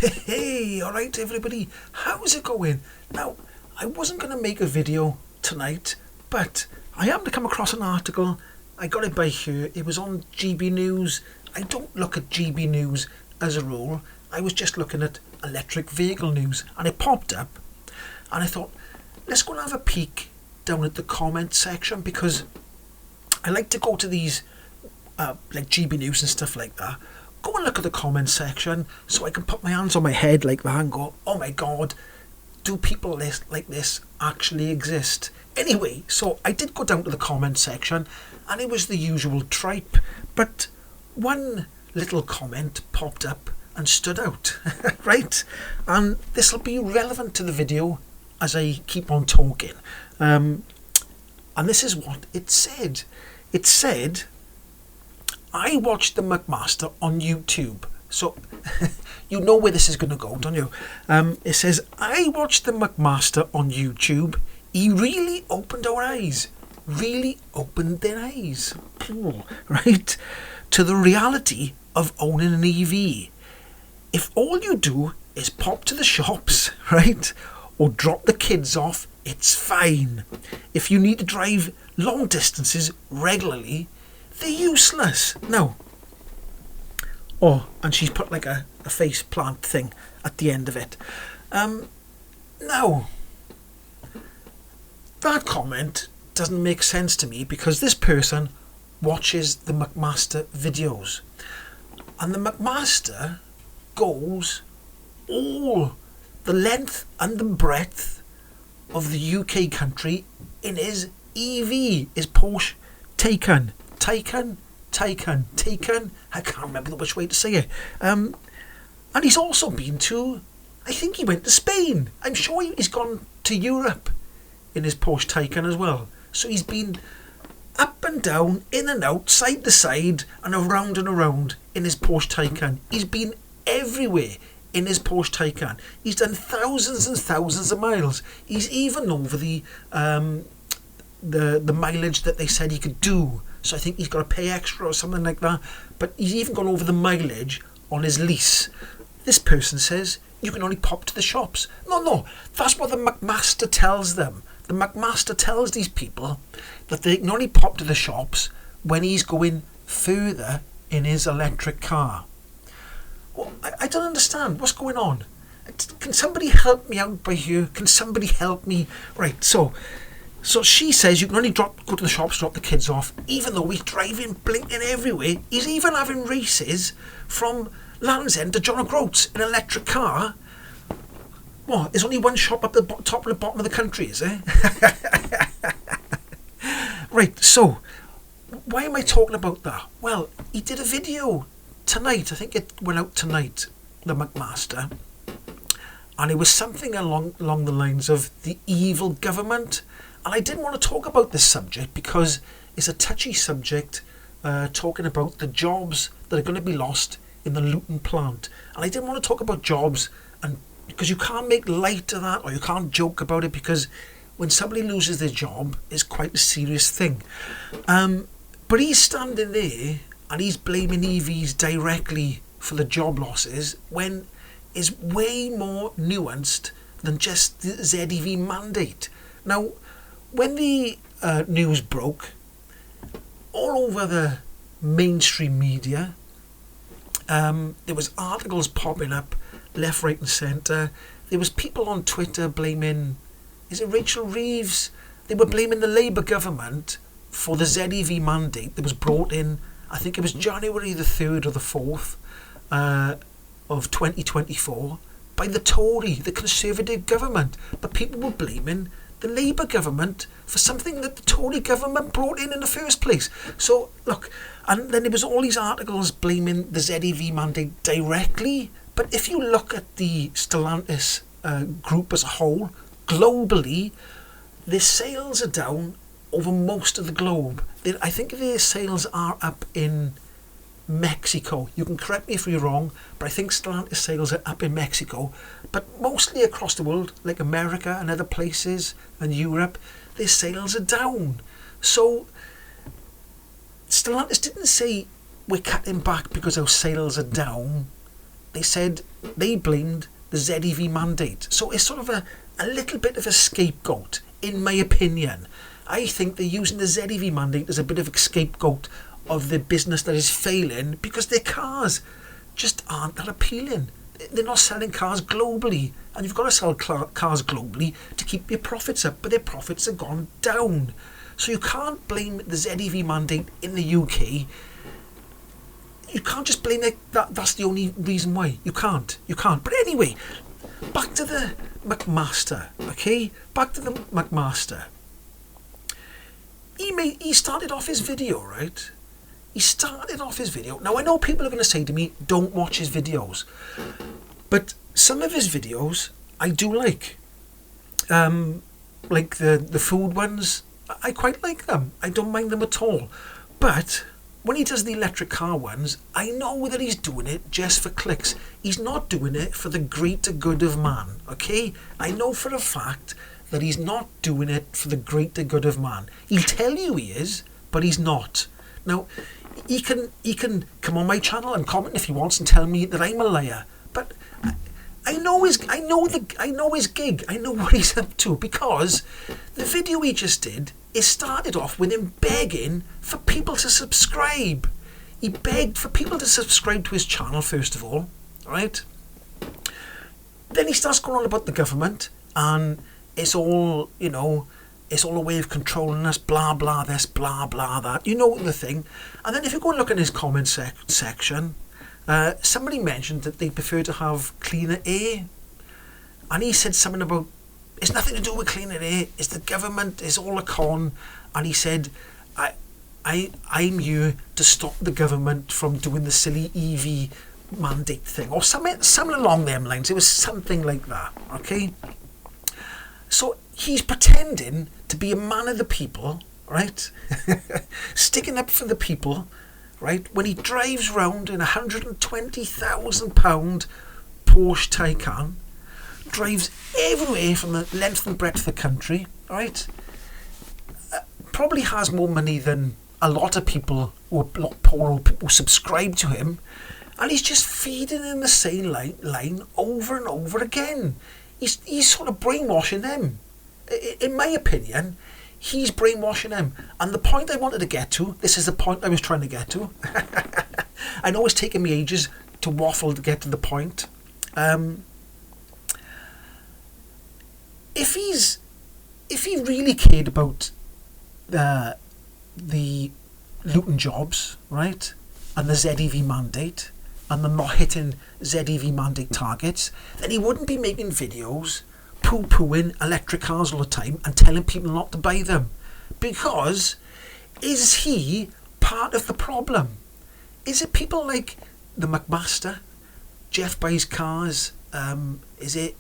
Hey, alright everybody, how's it going? Now, I wasn't going to make a video tonight, but I happened to come across an article. I got it by here. It was on GB News. I don't look at GB News as a rule. I was just looking at electric vehicle news, and it popped up, and I thought, let's go and have a peek down at the comment section, because I like to go to these like GB News and stuff like that. Go and look at the comment section so I can put my hands on my head like that and go, oh my god, do people like this actually exist? Anyway, so I did go down to the comment section, and it was the usual tripe, but one little comment popped up and stood out, right? And this will be relevant to the video as I keep on talking. And this is what it said. It said, I watched the McMaster on YouTube. So, you know where this is going to go, don't you? It says, I watched the McMaster on YouTube. He really opened our eyes. Really opened their eyes. Right? To the reality of owning an EV. If all you do is pop to the shops, right? Or drop the kids off, it's fine. If you need to drive long distances regularly, they're useless. No. Oh, and she's put like a face plant thing at the end of it. No. That comment doesn't make sense to me, because this person watches the McMaster videos. And the McMaster goes all the length and the breadth of the UK country in his EV, his Porsche Taycan. Taken. I can't remember which way to say it. And he's also been to, I think he went to Spain. I'm sure he's gone to Europe in his Porsche Taycan as well. So he's been up and down, in and out, side to side, and around in his Porsche Taycan. He's been everywhere in his Porsche Taycan. He's done thousands and thousands of miles. He's even over the mileage that they said he could do. So I think he's got to pay extra or something like that. But he's even gone over the mileage on his lease. This person says you can only pop to the shops. No, that's what the McMaster tells them. The McMaster tells these people that they can only pop to the shops when he's going further in his electric car. Well, I don't understand. What's going on? Can somebody help me out by here? Can somebody help me? Right, so she says you can only go to the shops, drop the kids off, even though he's driving, blinking everywhere. He's even having races from Land's End to John O'Groats in an electric car. What, there's only one shop up the top and the bottom of the country, is there? Right, so, why am I talking about that? Well, he did a video tonight. I think it went out tonight, the McMaster. And it was something along the lines of the evil government. And I didn't want to talk about this subject because it's a touchy subject, talking about the jobs that are going to be lost in the Luton plant. And I didn't want to talk about jobs, and because you can't make light of that, or you can't joke about it, because when somebody loses their job, it's quite a serious thing. But he's standing there and he's blaming EVs directly for the job losses, when it's way more nuanced than just the ZEV mandate. Now, when the news broke, all over the mainstream media, there was articles popping up left, right and centre. There was people on Twitter blaming, is it Rachel Reeves? They were blaming the Labour government for the ZEV mandate that was brought in, I think it was January the 3rd or the 4th of 2024, by the Tory, the Conservative government. But people were blaming the Labour government for something that the Tory government brought in the first place. So, look, and then there was all these articles blaming the ZEV mandate directly. But if you look at the Stellantis group as a whole, globally, their sales are down over most of the globe. I think their sales are up in Mexico. You can correct me if you're wrong, but I think Stellantis sales are up in Mexico. But mostly across the world, like America and other places and Europe, their sales are down. So Stellantis didn't say we're cutting back because our sales are down. They said they blamed the ZEV mandate. So it's sort of a little bit of a scapegoat, in my opinion. I think they're using the ZEV mandate as a bit of a scapegoat of the business that is failing because their cars just aren't that appealing. They're not selling cars globally, and you've got to sell cars globally to keep your profits up, but their profits have gone down. So you can't blame the ZEV mandate in the UK. You can't just blame it. That's the only reason why. You can't. But anyway, back to the McMaster, okay? Back to the McMaster. He started off his video, right? He started off his video. Now, I know people are going to say to me, don't watch his videos. But some of his videos, I do like. Like the food ones, I quite like them. I don't mind them at all. But when he does the electric car ones, I know that he's doing it just for clicks. He's not doing it for the greater good of man, okay? I know for a fact that he's not doing it for the greater good of man. He'll tell you he is, but he's not. Now, he can come on my channel and comment if he wants and tell me that I'm a liar. But I know his gig. I know what he's up to, because the video he just did, it started off with him begging for people to subscribe. He begged for people to subscribe to his channel first of all, right? Then he starts going on about the government, and it's all, it's all a way of controlling us, blah, blah, this, blah, blah, that. You know the thing. And then if you go and look in his comment section, somebody mentioned that they prefer to have cleaner air. And he said something about, it's nothing to do with cleaner air, it's the government, it's all a con. And he said, I'm here to stop the government from doing the silly EV mandate thing. Or something along them lines. It was something like that, okay? So he's pretending to be a man of the people, right? Sticking up for the people, right? When he drives round in a £120,000 Porsche Taycan, drives everywhere from the length and breadth of the country, right? Probably has more money than a lot of people who are a lot poorer who subscribe to him, and he's just feeding in the same line over and over again. He's sort of brainwashing them. In my opinion, he's brainwashing them. And the point I wanted to get to, this is the point I was trying to get to. I know it's taken me ages to waffle to get to the point. If he really cared about the Luton jobs, right, and the ZEV mandate, and them not hitting ZEV mandate targets, then he wouldn't be making videos poo-pooing electric cars all the time and telling people not to buy them. Because is he part of the problem? Is it people like the McMaster, Jeff buys cars, is it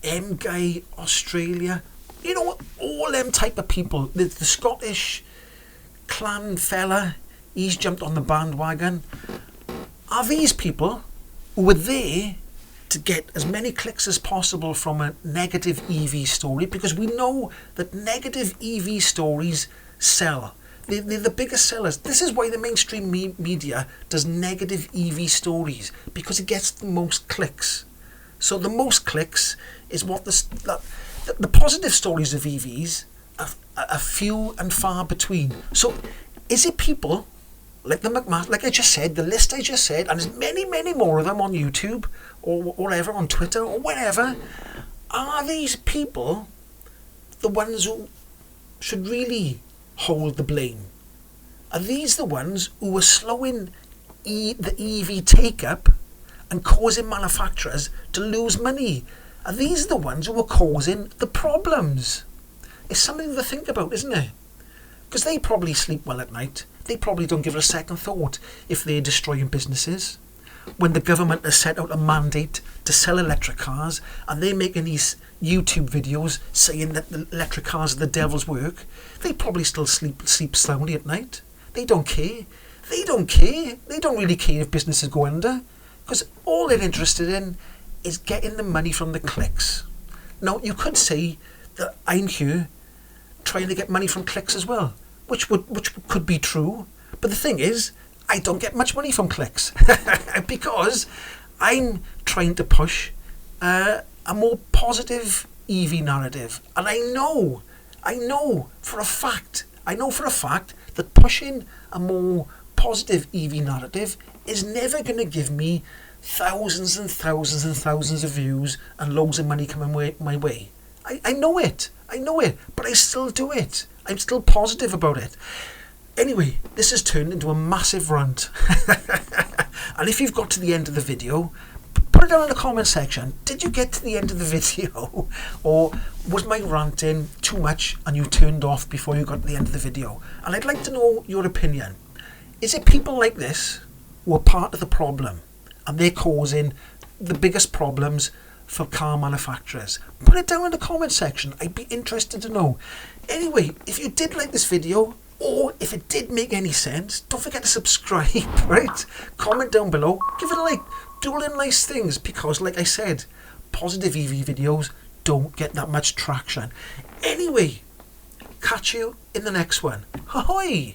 M-Guy Australia? You know, all them type of people, the Scottish clan fella, he's jumped on the bandwagon. Are these people who were there to get as many clicks as possible from a negative EV story? Because we know that negative EV stories sell. They're the biggest sellers. This is why the mainstream media does negative EV stories, because it gets the most clicks. So the most clicks is what the positive stories of EVs are few and far between. So is it people like the McMaster, like I just said, the list I just said, and there's many, many more of them on YouTube or whatever, on Twitter or wherever, are these people the ones who should really hold the blame? Are these the ones who are slowing the EV take-up and causing manufacturers to lose money? Are these the ones who are causing the problems? It's something to think about, isn't it? Because they probably sleep well at night. They probably don't give it a second thought if they're destroying businesses. When the government has set out a mandate to sell electric cars and they're making these YouTube videos saying that the electric cars are the devil's work, they probably still sleep soundly at night. They don't care. They don't really care if businesses go under, because all they're interested in is getting the money from the clicks. Now, you could say that I'm here trying to get money from clicks as well, which could be true. But the thing is, I don't get much money from clicks because I'm trying to push a more positive EV narrative, and I know for a fact that pushing a more positive EV narrative is never going to give me thousands and thousands and thousands of views and loads of money coming my way. I know it, but I still do it. I'm still positive about it. Anyway, this has turned into a massive rant. And if you've got to the end of the video, put it down in the comment section. Did you get to the end of the video? Or was my ranting too much and you turned off before you got to the end of the video? And I'd like to know your opinion. Is it people like this who are part of the problem and they're causing the biggest problems for car manufacturers? Put it down in the comment section. I'd be interested to know. Anyway, if you did like this video, or if it did make any sense, don't forget to subscribe, right? Comment down below, give it a like, do all the nice things, because like I said, positive EV videos don't get that much traction. Anyway, catch you in the next one. Ahoy!